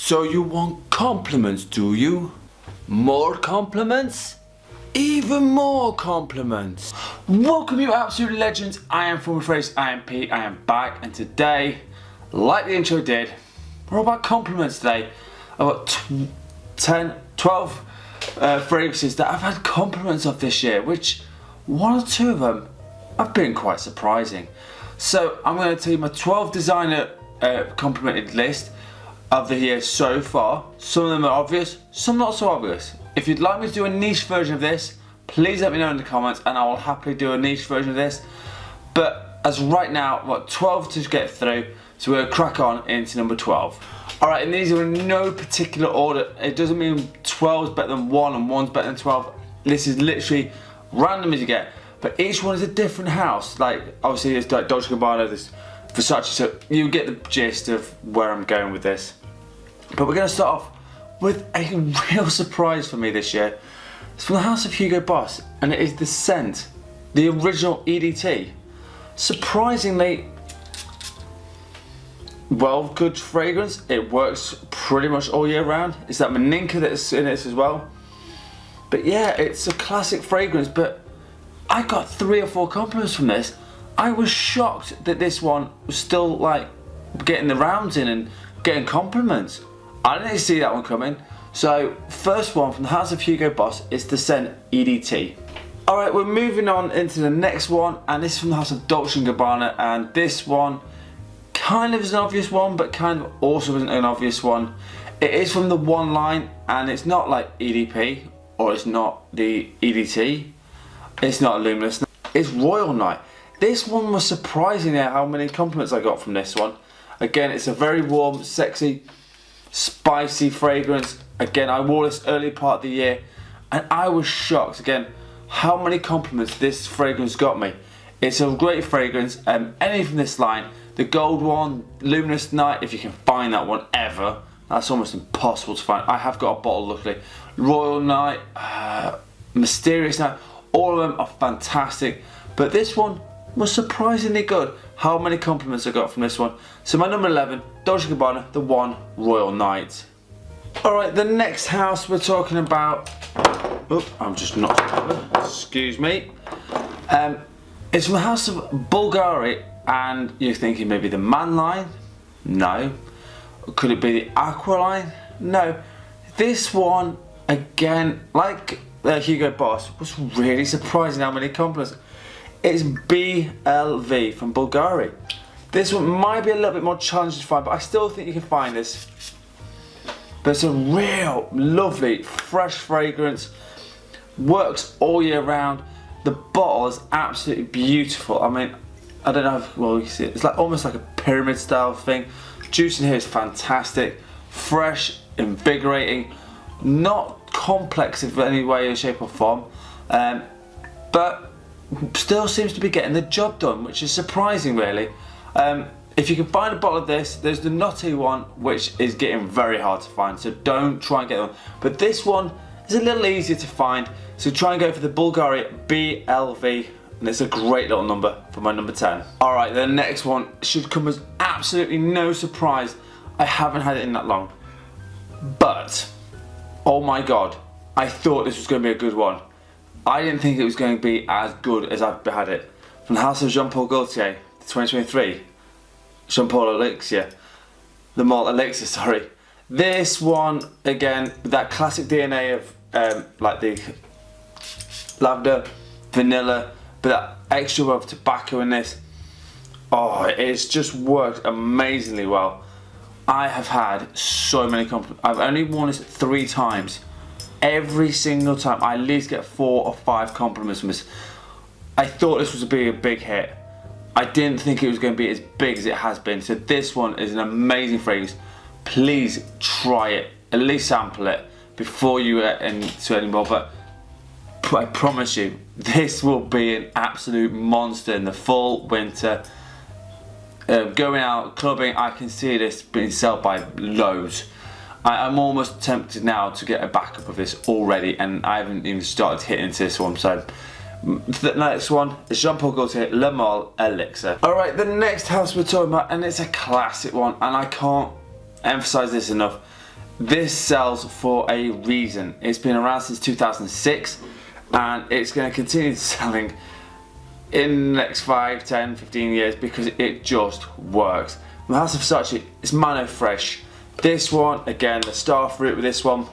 So you want compliments, do you? More compliments? Even more compliments. Welcome you absolute legends. I am Uomo Fraiche, I am Pete, I am back, and today, like the intro did, we're all about compliments today. I've got 12 fragrances that I've had compliments of this year, which one or two of them have been quite surprising. So I'm going to tell you my 12 designer complimented list of the year so far. Some of them are obvious, some not so obvious. If you'd like me to do a niche version of this, please let me know in the comments and I will happily do a niche version of this. But as right now, I've got 12 to get through, so we're going to crack on into number 12. Alright, and these are in no particular order. It doesn't mean 12 is better than 1 and 1's better than 12. This is literally random as you get. But each one is a different house. Like, obviously there's like Dolce & Gabbana, there's Versace, so you get the gist of where I'm going with this. But we're going to start off with a real surprise for me this year. It's from the house of Hugo Boss, and it is the scent, the original EDT. Surprisingly, well, good fragrance. It works pretty much all year round. It's that Maninka that's in it as well. But yeah, it's a classic fragrance, but I got 3 or 4 compliments from this. I was shocked that this one was still like getting the rounds in and getting compliments. I didn't see that one coming. So first one from the house of Hugo Boss is the scent EDT. Alright, we're moving on into the next one, and this is from the house of Dolce & Gabbana, and this one kind of is an obvious one, but kind of also isn't an obvious one. It is from the one line, and it's not like EDP, or it's not the EDT, it's not Luminous, it's Royal Night. This one was surprising how many compliments I got from this one. Again, it's a very warm, sexy, spicy fragrance. Again, I wore this early part of the year and I was shocked again how many compliments this fragrance got me. It's a great fragrance, any from this line. The gold one, Luminous Night, if you can find that one ever. That's almost impossible to find. I have got a bottle luckily. Royal Night, Mysterious Night, all of them are fantastic. But this one was surprisingly good. How many compliments I got from this one. So my number 11, Dolce & Gabbana, the one, Royal Night. Alright, the next house we're talking about, oh, I'm just not covered, excuse me. It's from the house of Bulgari, and you're thinking maybe the Man line? No. Could it be the Aqua line? No. This one, again, like Hugo Boss, was really surprising how many compliments. It's BLV from Bulgari. This one might be a little bit more challenging to find, but I still think you can find this. But it's a real lovely, fresh fragrance. Works all year round. The bottle is absolutely beautiful. I mean, I don't know if, well, you can see it. It's like almost like a pyramid style thing. Juice in here is fantastic. Fresh, invigorating. Not complex in any way, shape or form. But still seems to be getting the job done, which is surprising really. If you can find a bottle of this, there's the nutty one, which is getting very hard to find, so don't try and get one. But this one is a little easier to find, so try and go for the Bulgari BLV, and it's a great little number for my number 10. Alright, the next one should come as absolutely no surprise. I haven't had it in that long. But, oh my god, I thought this was going to be a good one. I didn't think it was going to be as good as I've had it. From the house of Gaultier, 2023, Male Elixir, the Male Elixir, sorry. This one, again, with that classic DNA of like the lavender, vanilla, but that extra of tobacco in this. Oh, it's just worked amazingly well. I have had so many compliments. I've only worn this 3 times. Every single time I at least get 4 or 5 compliments from this. I thought this was to be a big hit. I didn't think it was going to be as big as it has been. So this one is an amazing fragrance. Please try it, at least sample it before you get into any more. But I promise you, this will be an absolute monster in the fall, winter. Going out, clubbing, I can see this being sold by loads. I'm almost tempted now to get a backup of this already, and I haven't even started hitting into this one. So the next one is Gaultier, Male Elixir. Alright, the next house we're talking about, and it's a classic one, and I can't emphasize this enough. this sells for a reason. It's been around since 2006 and it's going to continue selling in the next 5, 10, 15 years because it just works. From the House of Versace, it's Man Eau Fraiche. This one, again, the star fruit with this one.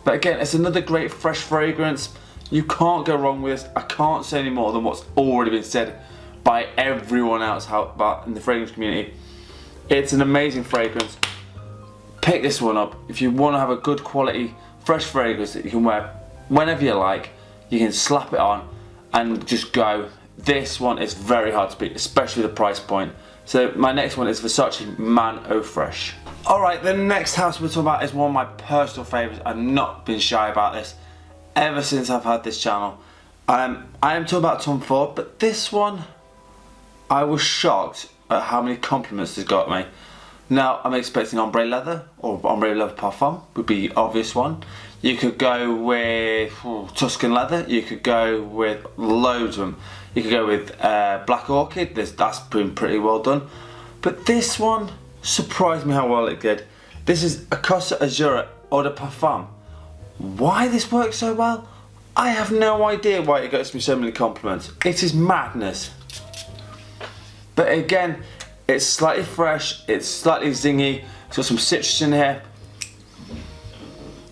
But again, it's another great fresh fragrance. You can't go wrong with this. I can't say any more than what's already been said by everyone else out in the fragrance community. It's an amazing fragrance. Pick this one up. If you want to have a good quality, fresh fragrance that you can wear whenever you like, you can slap it on and just go. This one is very hard to beat, especially the price point. So my next one is Versace Man Eau Fraiche. Alright, the next house we're talking about is one of my personal favourites. I've not been shy about this ever since I've had this channel. I am talking about Tom Ford, but this one, I was shocked at how many compliments it's got me. Now, I'm expecting ombre leather, or ombre leather parfum would be obvious one. You could go with Tuscan leather, you could go with loads of them. You could go with black orchid, that's been pretty well done. But this one surprised me how well it did. This is a Costa Azzurra Eau de Parfum. Why this works so well? I have no idea why it gets me so many compliments. It is madness. But again, it's slightly fresh, it's slightly zingy, it's got some citrus in here.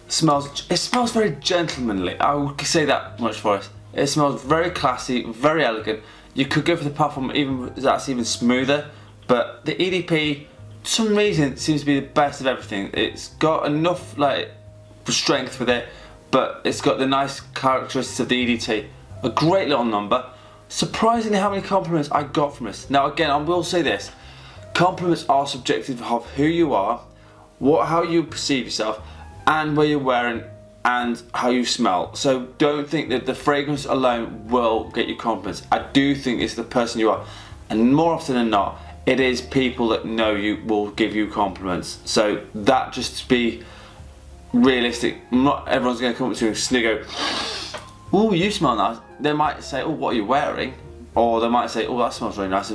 It smells very gentlemanly, I would say that much for us. It smells very classy, very elegant. You could go for the parfum that's even smoother, but the EDP, for some reason, seems to be the best of everything. It's got enough like strength with it, but it's got the nice characteristics of the EDT. A great little number. Surprisingly how many compliments I got from this. Now again, I will say this. Compliments are subjective of who you are, how you perceive yourself, and where you're wearing, and how you smell. So don't think that the fragrance alone will get you compliments. I do think it's the person you are, and more often than not, it is people that know you will give you compliments. So that, just to be realistic, not everyone's going to come up to you and snigger, "Oh, you smell nice." They might say, "Oh, what are you wearing?" Or they might say, "Oh, that smells really nice."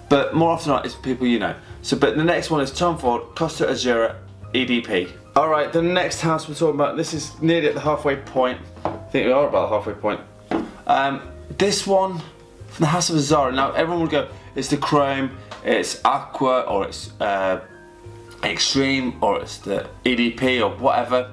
But more often than not, it's people you know. So, but the next one is Tom Ford Costa Azzurra EDP. Alright, the next house we're talking about, this is nearly at the halfway point. I think we are about the halfway point. This one, from the House of Azzaro. Now, everyone will go, it's the Chrome, it's Aqua, or it's Extreme, or it's the EDP, or whatever.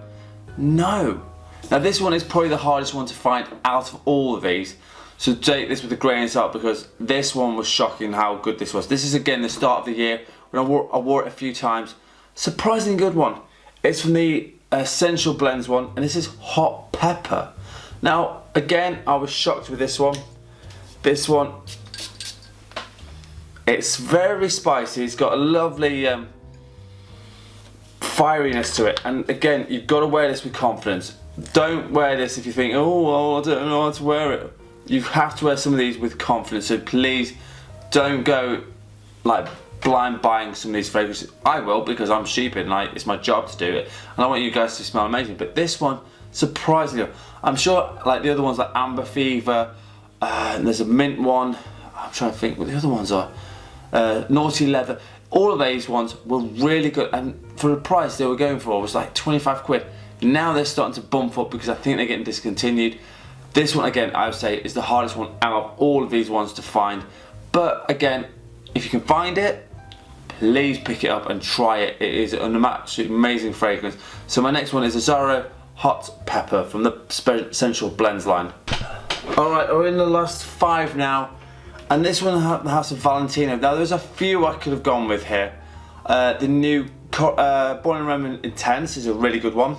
No. Now, this one is probably the hardest one to find out of all of these. So take this with a grain of salt, because this one was shocking how good this was. This is again the start of the year when I wore it a few times. Surprisingly good one. It's from the Essential Blends one, and this is Hot Pepper. Now again, I was shocked with this one. This one, it's very spicy. It's got a lovely fieriness to it, and again, you've got to wear this with confidence. Don't wear this if you think, "Oh well, I don't know how to wear it." You have to wear some of these with confidence, so please don't go like blind buying some of these fragrances. I will, because I'm stupid and it's my job to do it, and I want you guys to smell amazing. But this one, surprisingly, I'm sure like the other ones like Amber Fever, and there's a mint one, I'm trying to think what the other ones are, Naughty Leather, all of these ones were really good, and for the price they were going for was like 25 quid. Now they're starting to bump up because I think they're getting discontinued. This one, again, I would say is the hardest one out of all of these ones to find. But again, if you can find it, please pick it up and try it. It is an absolutely amazing fragrance. So my next one is Azzaro Hot Pepper from the Essential Blends line. Alright, we're in the last 5 now. And this one, the House of Valentino. Now there's a few I could have gone with here. The new Born and Renowned Intense is a really good one.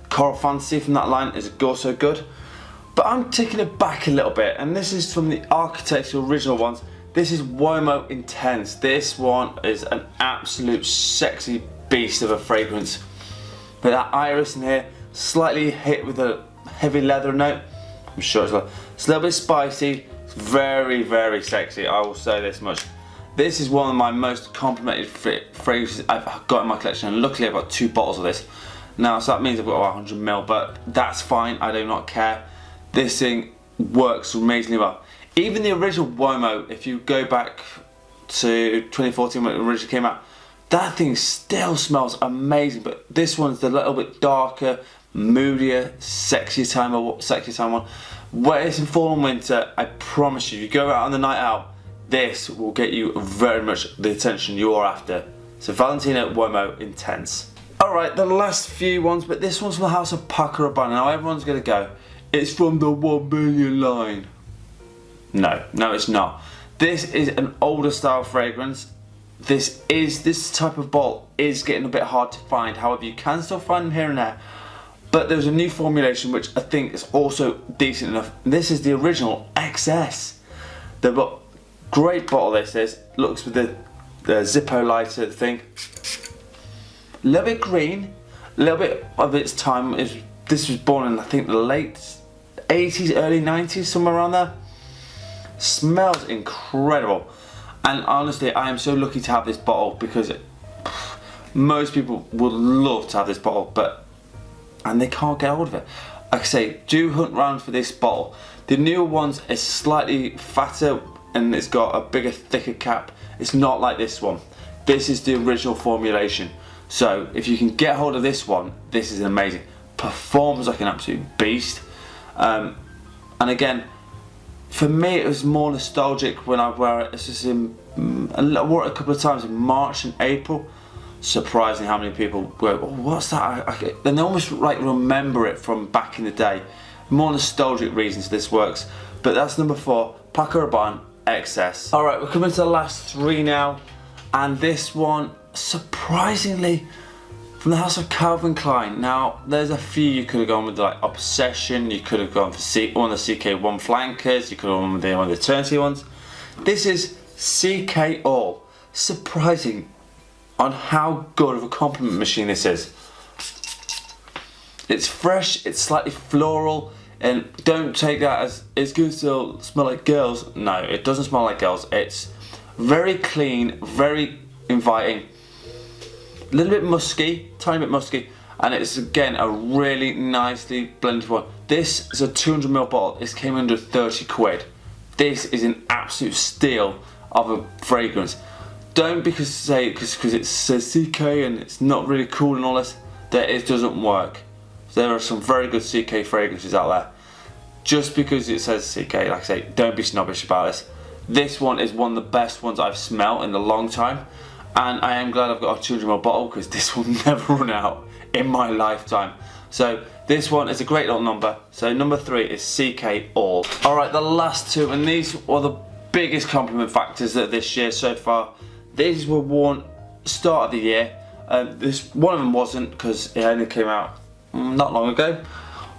Coral Fantasy from that line is also good. But I'm taking it back a little bit, and this is from the Architect's original ones. This is Uomo Intense. This one is an absolute sexy beast of a fragrance. But that iris in here, slightly hit with a heavy leather note. I'm sure it's a little bit spicy. It's very, very sexy, I will say this much. This is one of my most complimented fragrances I've got in my collection, and luckily I've got 2 bottles of this. Now, so that means I've got 100 ml, but that's fine, I do not care. This thing works amazingly well. Even the original Uomo, if you go back to 2014 when it originally came out, that thing still smells amazing, but this one's a little bit darker, moodier, sexier time one. Where it's in fall and winter, I promise you, if you go out on the night out, this will get you very much the attention you're after. So Valentino Uomo Intense. Alright, the last few ones, but this one's from the house of Paco Rabanne. Now everyone's gonna go, it's from the 1 billion line. No, it's not. This is an older style fragrance. This type of bottle is getting a bit hard to find. However, you can still find them here and there. But there's a new formulation which I think is also decent enough. This is the original XS. The great bottle this is. Looks with the Zippo lighter thing. A little bit green. A little bit of its time. This was born in, I think, the late 80s, early 90s, somewhere around there. Smells incredible. And honestly, I am so lucky to have this bottle because most people would love to have this bottle, and they can't get hold of it. Like I say, do hunt round for this bottle. The newer ones is slightly fatter and it's got a bigger, thicker cap. It's not like this one. This is the original formulation. So if you can get hold of this one, this is amazing. Performs like an absolute beast. And again, for me, it was more nostalgic when I wear it. It's just I wore it a couple of times in March and April. Surprising how many people go, oh, what's that? And they almost like remember it from back in the day. More nostalgic reasons this works. But that's number 4, Paco Rabanne XS. Alright, we're coming to the last 3 now. And this one, surprisingly, from the house of Calvin Klein. Now, there's a few you could have gone with, like Obsession. You could have gone for one of the CK1 flankers. You could have gone with one of the Eternity ones. This is CK ALL. Surprising on how good of a compliment machine this is. It's fresh, it's slightly floral, and don't take that as it's going to smell like girls. No, it doesn't smell like girls. It's very clean, very inviting, a little bit musky, tiny bit musky, and it's again a really nicely blended one. This is a 200ml bottle. This came under 30 quid. This is an absolute steal of a fragrance. Don't because it says CK and it's not really cool and all this, that it doesn't work. There are some very good CK fragrances out there. Just because it says CK, like I say, don't be snobbish about this. This one is one of the best ones I've smelled in a long time, and I am glad I've got a 200ml bottle because this will never run out in my lifetime. So this one is a great little number. So number 3 is CK ALL. Alright, the last 2, and these are the biggest compliment factors of this year so far. These were worn start of the year. One of them wasn't because it only came out not long ago.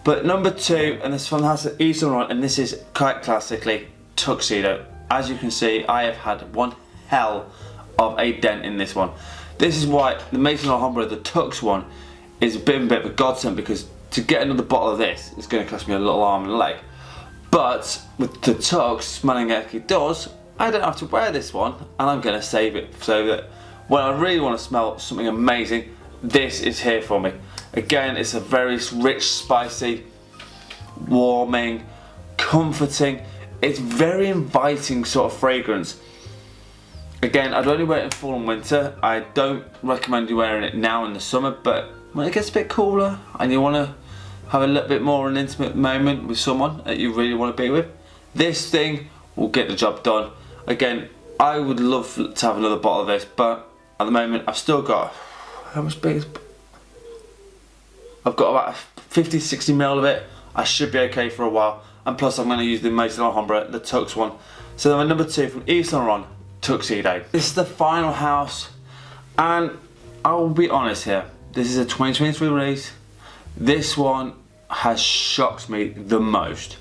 But number 2, and this one has an Yves Saint Laurent, and this is quite classically Tuxedo. As you can see, I have had one hell of a dent in this one. This is why the Maison Alhambra, the Tux one, is a bit of a godsend, because to get another bottle of this is going to cost me a little arm and a leg. But with the Tux smelling like it does, I don't have to wear this one, and I'm going to save it so that when I really want to smell something amazing, this is here for me. Again, it's a very rich, spicy, warming, comforting. It's very inviting sort of fragrance. Again, I'd only wear it in fall and winter. I don't recommend you wearing it now in the summer, but when it gets a bit cooler and you want to have a little bit more an intimate moment with someone that you really want to be with, this thing will get the job done. Again, I would love to have another bottle of this, but at the moment I've still got, how much big is, I've got about 50-60ml of it. I should be okay for a while, and plus I'm going to use the Maison Alhambra, the Tux one. So then my number 2 from Yves Saint Laurent, Tuxedo. This is the final house, and I will be honest here, this is a 2023 release. This one has shocked me the most.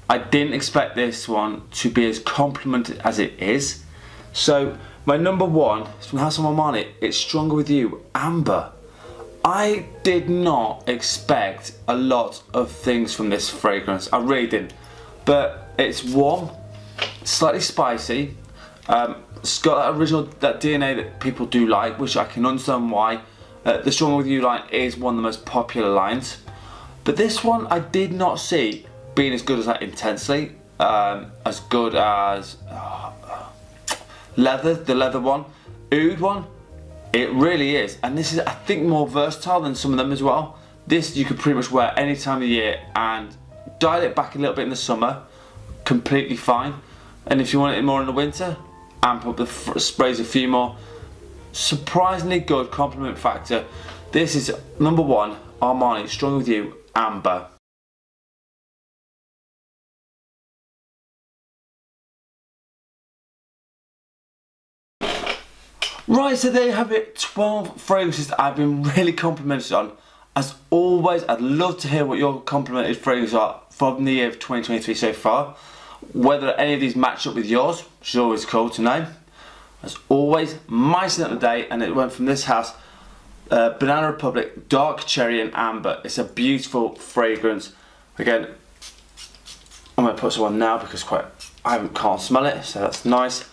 I didn't expect this one to be as complimented as it is. So my number 1 is from House of Armani, It's Stronger With You, Amber. I did not expect a lot of things from this fragrance, I really didn't. But it's warm, slightly spicy, it's got that DNA that people do like, which I can understand why. The Stronger With You line is one of the most popular lines. But this one I did not see being as good as that intensely, as good as the leather one, Oud one. It really is, and this is, I think, more versatile than some of them as well. This you could pretty much wear any time of the year and dial it back a little bit in the summer, completely fine. And if you want it more in the winter, amp up the sprays a few more. Surprisingly good compliment factor. This is number 1, Armani Strong With You Amber. Right, so there you have it, 12 fragrances that I've been really complimented on. As always, I'd love to hear what your complimented fragrances are from the year of 2023 so far. Whether any of these match up with yours, which is always cool to know. As always, my scent of the day, and it went from this house, Banana Republic Dark Cherry and Amber. It's a beautiful fragrance. Again, I'm going to put some on now because I can't smell it, so that's nice.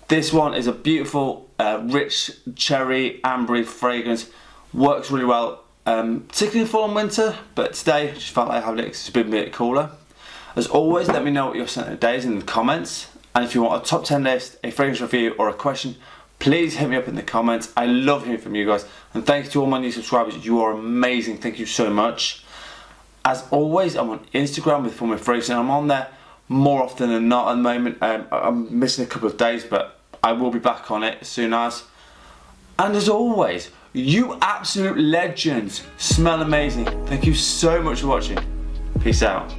This one is a beautiful, rich cherry, ambery fragrance. Works really well, particularly in fall and winter, but today I just felt like having it because it's been a bit cooler. As always, let me know what your scent of the day is in the comments. And if you want a top 10 list, a fragrance review, or a question, please hit me up in the comments. I love hearing from you guys. And thank you to all my new subscribers. You are amazing. Thank you so much. As always, I'm on Instagram with Form Fragrances, and I'm on there more often than not at the moment. I'm missing a couple of days, but I will be back on it as soon as. And as always, you absolute legends smell amazing. Thank you so much for watching. Peace out.